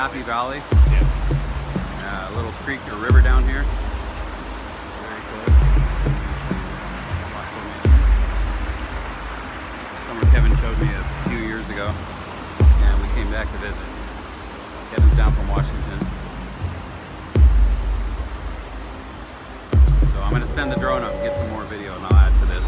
Happy Valley. Yeah. A little creek or river down here. Very cool. Summer Kevin showed me a few years ago, and we came back to visit. Kevin's down from Washington. So I'm going to send the drone up and get some more video, and I'll add to this.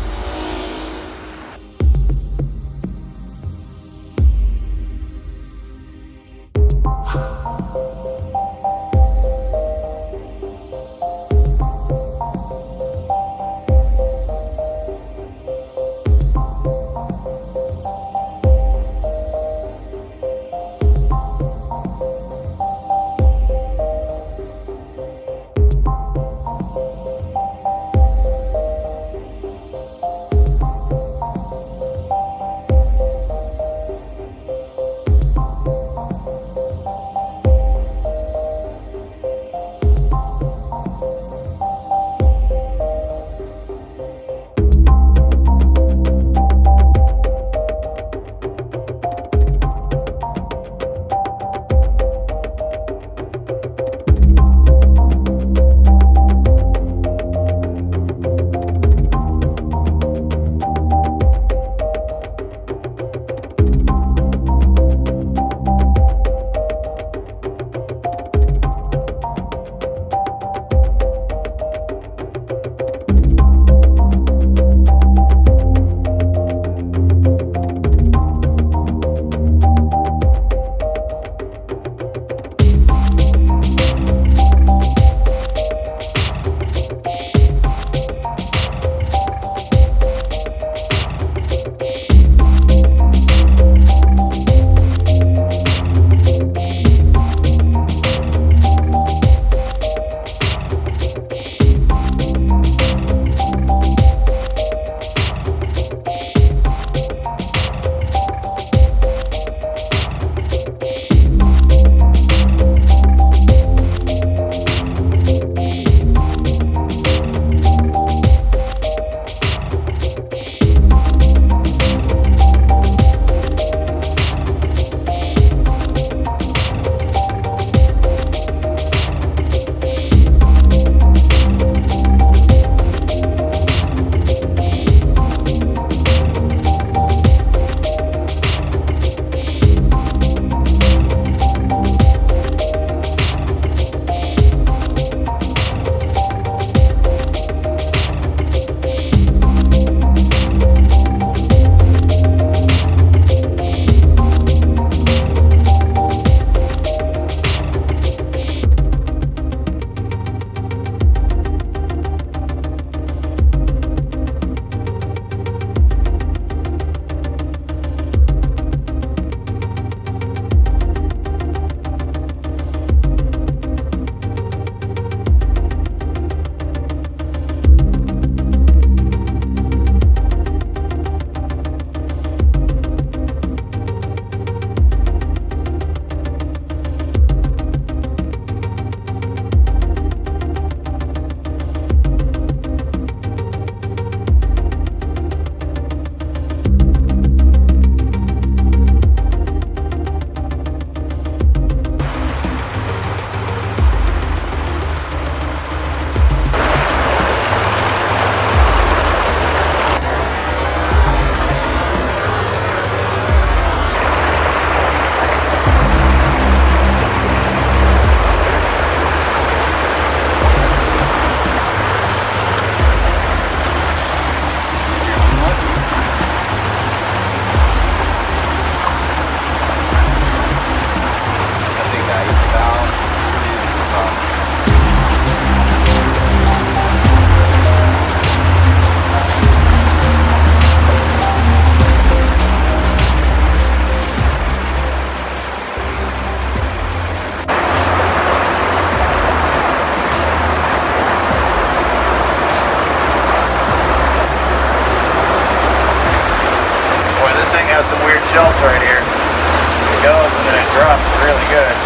shelves right here. It goes and then it drops really good.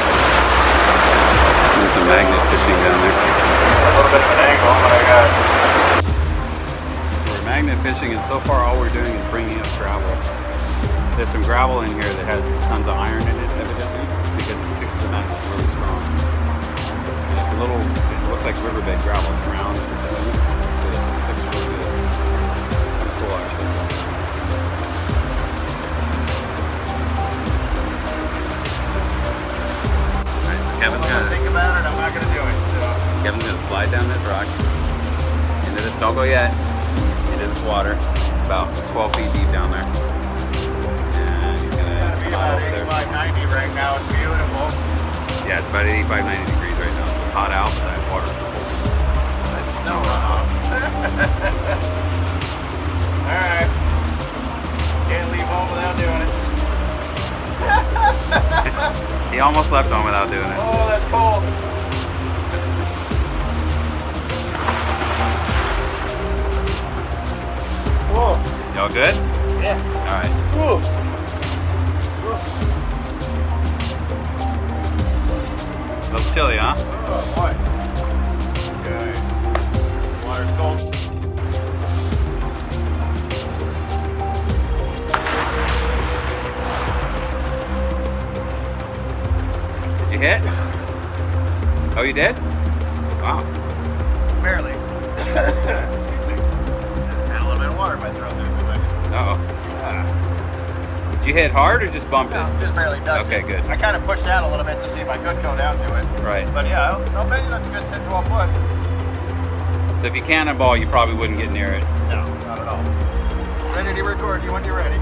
There's some magnet fishing down there. A little bit of an angle, but I got. We're magnet fishing, and so far all we're doing is bringing up gravel. There's some gravel in here that has tons of iron in it, evidently, because it sticks to the magnet. little, it looks like riverbed gravel. It's round and it's good. It sticks really good. Kind of cool actually. Alright, so Kevin's gonna think about it, I'm not gonna do it. So. Kevin's gonna slide down this rock into this, don't go yet, into this water, about 12 feet deep down there. And he's gonna It's come out about over there. 85, 90 right now. It's beautiful. Yeah, it's about 85, 90 degrees right now. It's hot out, but that water's cold. Nice snow runoff. Alright. Can't leave home without doing it. He almost left home without doing it. Oh, that's cold. Whoa. Y'all good? Yeah. Alright. Whoa. A little chilly, huh? Oh, boy. Okay. Water's cold. Did you hit? Oh, you did? Wow. Barely. Excuse me. Had a little bit of water in my throat there for a second. Uh-oh. Did you hit hard or just bumped No, it? just barely touched Okay, it. good. I kind of pushed out a little bit to see if I could go down to it. Right. But yeah, I'll bet you that's a good 10, 12 foot. So if you cannonball, you probably wouldn't get near it. No, not at all. Ready to record you when you're ready.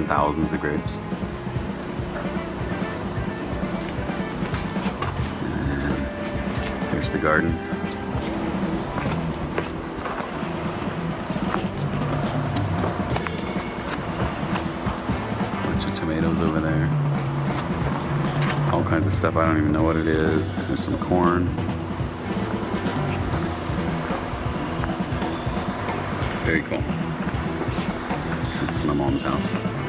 and thousands of grapes. And here's the garden. Bunch of tomatoes over there. All kinds of stuff, I don't even know what it is. There's some corn. Very cool. That's my mom's house.